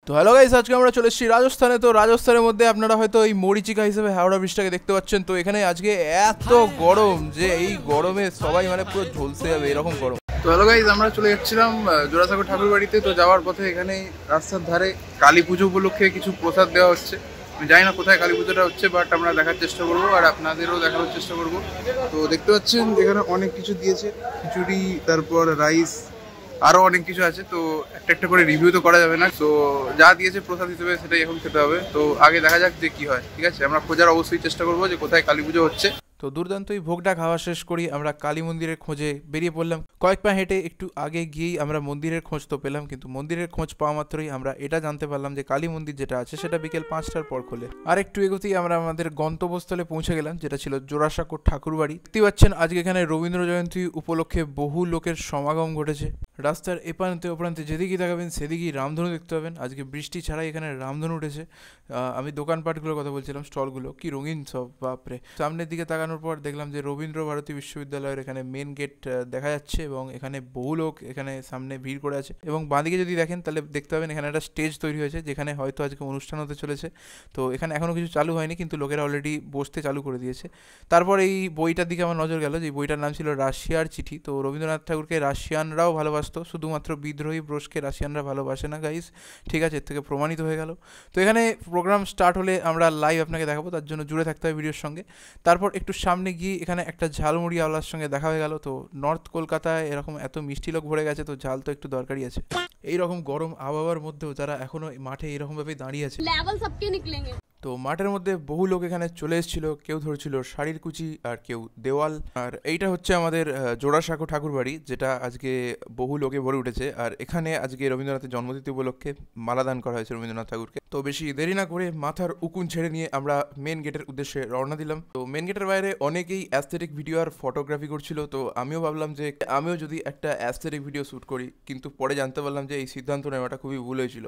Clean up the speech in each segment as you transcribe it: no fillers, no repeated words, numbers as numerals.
তো hello guys, আজকে আমরা চলে এসেছি রাজস্থানে। তো রাজস্থানের মধ্যে আপনারা হয়তো এই মরিচিকা হিসেবে হাওড়া ব্রিজটাকে দেখতে পাচ্ছেন। তো এখানে আজকে এত গরম যে এই গরমে সবাই মানে পুরো ঝলসে যাবে এরকম গরম। তো হ্যালো গাইস, আমরা চলে যাচ্ছিলাম জোড়াসাঁকো ঠাকুর বাড়িতে। তো যাওয়ার পথে এখানে রাস্তার ধারে কালী পুজো উপলক্ষে কিছু প্রসাদ দেওয়া হচ্ছে। আমি জানি না কোথায় কালী পুজোটা হচ্ছে, বাট আমরা দেখার চেষ্টা করবো আর আপনাদেরও দেখানোর চেষ্টা করবো। তো দেখতে পাচ্ছেন এখানে অনেক কিছু দিয়েছে, খিচুড়ি, তারপর রাইস, আরও অনেক কিছু আছে। তো একটা একটা করে রিভিউ তো করা যাবে না, তো যা দিয়েছে প্রসাদ হিসেবে সেটাই এখন খেতে হবে। তো আগে দেখা যাক যে কি হয়। ঠিক আছে, আমরা খোঁজার অবশ্যই চেষ্টা করবো যে কোথায় কালী পুজো হচ্ছে। তো দুর্দান্ত এই ভোগটা খাওয়া শেষ করি আমরা কালী মন্দিরের খোঁজে বেরিয়ে পড়লাম। কয়েক পা হেঁটে একটু আগে গিয়েই আমরা মন্দিরের খোঁজ তো পেলাম, কিন্তু মন্দিরের খোঁজ পাওয়া মাত্রই আমরা এটা জানতে পারলাম যে কালী মন্দির যেটা আছে সেটা বিকেল 5টার পর খোলে। আর একটু এগোতেই আমরা আমাদের গন্তব্যস্থলে পৌঁছে গেলাম, যেটা ছিল জোড়াসাঁকো ঠাকুর বাড়ি। দেখতে পাচ্ছেন আজকে এখানে রবীন্দ্র জয়ন্তী উপলক্ষে বহু লোকের সমাগম ঘটেছে। রাস্তার এপান্তে ওপান্তে যেদিকেই তাকাবেন সেদিকেই রামধনু দেখতে পাবেন। আজকে বৃষ্টি ছাড়াই এখানে রামধনু উঠেছে। আমি দোকানপাটগুলোর কথা বলছিলাম, স্টলগুলো কি রঙিন সব, বাপরে। সামনের দিকে তাকানোর পর দেখলাম যে রবীন্দ্র ভারতী বিশ্ববিদ্যালয়ের এখানে মেন গেট দেখা যাচ্ছে এবং এখানে বহু লোক এখানে সামনে ভিড় করে আছে। এবং বাঁদিকে যদি দেখেন তাহলে দেখতে পাবেন এখানে একটা স্টেজ তৈরি হয়েছে, যেখানে হয়তো আজকে অনুষ্ঠান হতে চলেছে। তো এখানে এখনও কিছু চালু হয়নি, কিন্তু লোকেরা অলরেডি বসতে চালু করে দিয়েছে। তারপর এই বইটার দিকে আমার নজর গেল, যে বইটার নাম ছিল রাশিয়ার চিঠি। তো রবীন্দ্রনাথ ঠাকুরকে রাশিয়ানরাও ভালোবাসতো, শুধুমাত্র বিদ্রোহী ব্রোশকে রাশিয়ানরা ভালোবাসে না গাইস। ঠিক আছে, এর থেকে প্রমাণিত হয়ে গেল। তো এখানে প্রোগ্রাম স্টার্ট হলে আমরা লাইভ আপনাকে দেখাবো, তার জন্য জুড়ে থাকতে হবে ভিডিওর সঙ্গে। তারপর একটু সামনে গিয়ে এখানে একটা ঝালমুড়ি আওয়ালার সঙ্গে দেখা হয়ে গেল। তো নর্থ কলকাতায় এরকম এত মিষ্টি লোক ভরে গেছে, তো ঝাল তো একটু দরকারই আছে। এইরকম গরম আবহাওয়ার মধ্যেও যারা এখনো মাঠে এরকমভাবেই দাঁড়িয়ে আছে। তো মাঠের মধ্যে বহু লোক এখানে চলে এসেছিল, কেউ ধরছিল শাড়ির কুচি আর কেউ দেওয়াল। আর এইটা হচ্ছে আমাদের জোড়াসাঁকো ঠাকুর বাড়ি, যেটা আজকে বহু লোকে ভরে উঠেছে। আর এখানে আজকে রবীন্দ্রনাথের জন্মতিথি উপলক্ষে মালাদান করা হয়েছে রবীন্দ্রনাথ ঠাকুরকে। তো বেশি দেরি না করে মাথার উকুন ছেড়ে নিয়ে আমরা মেন গেটের উদ্দেশ্যে রওনা দিলাম। তো মেন গেটের বাইরে অনেকেই অ্যাস্থেটিক ভিডিও আর ফটোগ্রাফি করছিল। তো আমিও ভাবলাম যে আমিও যদি একটা অ্যাস্থেটিক ভিডিও শ্যুট করি, কিন্তু পরে জানতে পারলাম যে এই সিদ্ধান্ত নেওয়াটা খুবই ভুল হয়েছিল।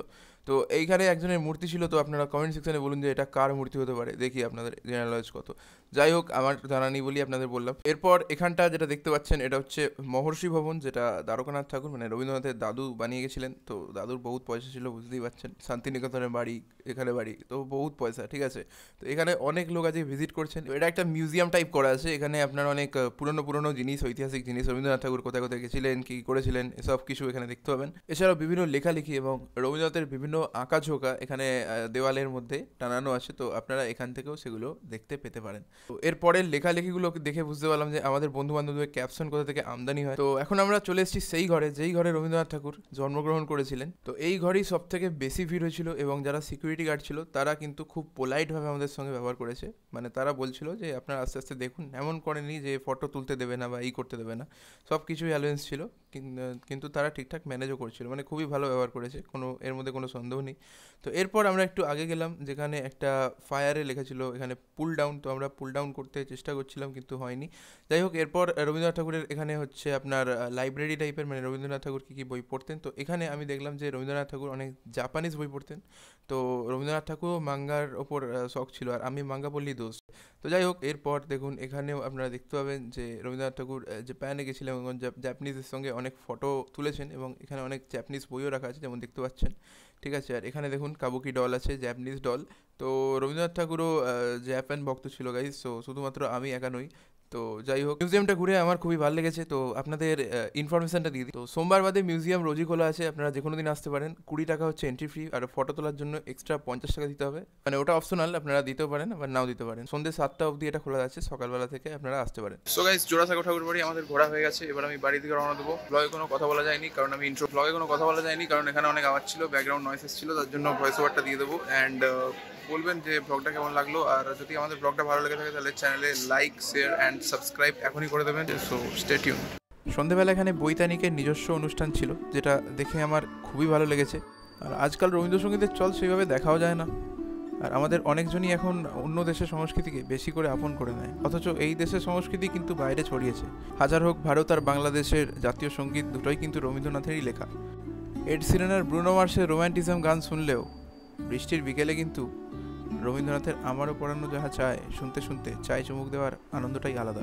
তো এইখানে একজনের মূর্তি ছিল, তো আপনারা কমেন্ট সেকশনে বলুন যে এটা কার মূর্তি হতে পারে, দেখি আপনাদের জেনারেল নলেজ কত। যাই হোক, আমার জানা নেই বলি আপনাদের বললাম। এরপর এখানটা যেটা দেখতে পাচ্ছেন এটা হচ্ছে মহর্ষি ভবন, যেটা দ্বারকানাথ ঠাকুর মানে রবীন্দ্রনাথের দাদু বানিয়ে গেছিলেন। তো দাদুর বহুত পয়সা ছিল, বুঝতেই পারছেন, শান্তিনিকেতনের বাড়ি, এখানে বাড়ি, তো বহুত পয়সা। ঠিক আছে, তো এখানে অনেক লোক আজকে ভিজিট করছেন। এটা একটা মিউজিয়াম টাইপ করা আছে, এখানে আপনার অনেক পুরনো জিনিস, ঐতিহাসিক জিনিস, রবীন্দ্রনাথ ঠাকুর কোথায় কোথায় গেছিলেন, কী করেছিলেন, এসব কিছু এখানে দেখতে পাবেন। এছাড়াও বিভিন্ন লেখালেখি এবং রবীন্দ্রনাথের বিভিন্ন আঁকাঝোঁকা এখানে দেওয়ালের মধ্যে টানানো আছে। তো আপনারা এখান থেকেও সেগুলো দেখতে পেতে পারেন। তো এরপরের লেখালেখিগুলো দেখে বুঝতে পারলাম যে আমাদের বন্ধু বান্ধবদের ক্যাপশন কোথা থেকে আমদানি হয়। তো এখন আমরা চলে এসেছি সেই ঘরে, যেই ঘরে রবীন্দ্রনাথ ঠাকুর জন্মগ্রহণ করেছিলেন। তো এই ঘরেই সব থেকে বেশি ভিড় হয়েছিল এবং যারা সিকিউরিটি গার্ড ছিল তারা কিন্তু খুব পোলাইটভাবে আমাদের সঙ্গে ব্যবহার করেছে। মানে তারা বলছিল যে আপনারা আস্তে আস্তে দেখুন, এমন করেনি যে ফটো তুলতে দেবে না বা এই করতে দেবে না, সব কিছুই অ্যালাউন্স ছিল। কিন্তু তারা ঠিকঠাক ম্যানেজও করছিল, মানে খুবই ভালো ব্যবহার করেছে, এর মধ্যে কোনো সন্দেহ নেই। তো এরপর আমরা একটু আগে গেলাম, যেখানে একটা ফায়ারে লেখা ছিল এখানে পুল ডাউন। তো আমরা পুল ডাউন করতে চেষ্টা করছিলাম, কিন্তু হয়নি। যাই হোক, এরপর রবীন্দ্রনাথ ঠাকুরের এখানে হচ্ছে আপনার লাইব্রেরি টাইপের, মানে রবীন্দ্রনাথ ঠাকুর কী কী বই পড়তেন। তো এখানে আমি দেখলাম যে রবীন্দ্রনাথ ঠাকুর অনেক জাপানিজ বই পড়তেন। তো রবীন্দ্রনাথ ঠাকুর মাঙ্গার ওপর শখ ছিল, আর আমি মাঙ্গা পড়লেই দোষ। তো যাই হোক, এরপর দেখুন এখানেও আপনারা দেখতে পাবেন যে রবীন্দ্রনাথ ঠাকুর জাপানে গেছিলেন এবং জাপানিজের সঙ্গে অনেক ফটো তুলেছেন এবং এখানে অনেক জাপানিজ বইও রাখা আছে, যেমন দেখতে পাচ্ছেন। ঠিক আছে, আর এখানে দেখুন কাবুকি ডল আছে, জাপানিজ ডল। তো রবীন্দ্রনাথ ঠাকুরও জাপান ভক্ত ছিল গাইজ, তো শুধুমাত্র আমি একা নই। তো যাই হোক, মিউজিয়ামটা ঘুরে আমার খুবই ভালো লেগেছে। তো আপনাদের ইনফরমেশনটা দিয়ে দিই। তো সোমবার বাদে মিউজিয়াম রোজই খোলা আছে, আপনারা যে কোনো দিন আসতে পারেন। 20 টাকা হচ্ছে এন্ট্রি ফি, আর ফটো তোলার জন্য এক্সট্রা 50 টাকা দিতে হবে, মানে ওটা অপশনাল, আপনারা দিতেও পারেন আবার নাও দিতে পারেন। সন্ধ্যে 7টা অবধি এটা খোলা আছে, সকালবেলা থেকে আপনারা আসতে পারেন। সো গাইস, জোড়াসাঁকো ঠাকুর বাড়ি আমাদের ঘোরা হয়ে গেছে, এবার আমি বাড়ি থেকে রওনা দেবো। ব্লগে কোনো কথা বলা যায়নি কারণ এখানে অনেক আওয়াজ ছিল, ব্যাকগ্রাউন্ড নয়েসেস ছিল, তার জন্য ভয়েস ওভারটা দিয়ে দেবো। অ্যান্ড বলবেন যে ব্লগটা কেমন লাগলো, আর যদি আমাদের ব্লগটা ভালো লেগে থাকে তাহলে চ্যানেলে লাইক, শেয়ার অ্যান্ড সাবস্ক্রাইব এখনই করে দেবেন। So stay tune. সন্ধেবেলা এখানে বৈতানিকের নিজস্ব অনুষ্ঠান ছিল, যেটা দেখে আমার খুবই ভালো লেগেছে। আর আজকাল রবীন্দ্রসঙ্গীতের চল সেইভাবে দেখাও যায় না, আর আমাদের অনেকজনই এখন অন্য দেশের সংস্কৃতিকে বেশি করে আপন করে নেয়, অথচ এই দেশের সংস্কৃতি কিন্তু বাইরে ছড়িয়েছে। হাজার হোক ভারত আর বাংলাদেশের জাতীয় সঙ্গীত দুটোই কিন্তু রবীন্দ্রনাথেরই লেখা। এড শিরান আর ব্রুনো মার্সের রোম্যান্টিজম গান শুনলেও বৃষ্টির বিকেলে কিন্তু রবীন্দ্রনাথের আমারও পড়ানো যাহা চায় শুনতে শুনতে চায় চুমুক দেওয়ার আনন্দটাই আলাদা।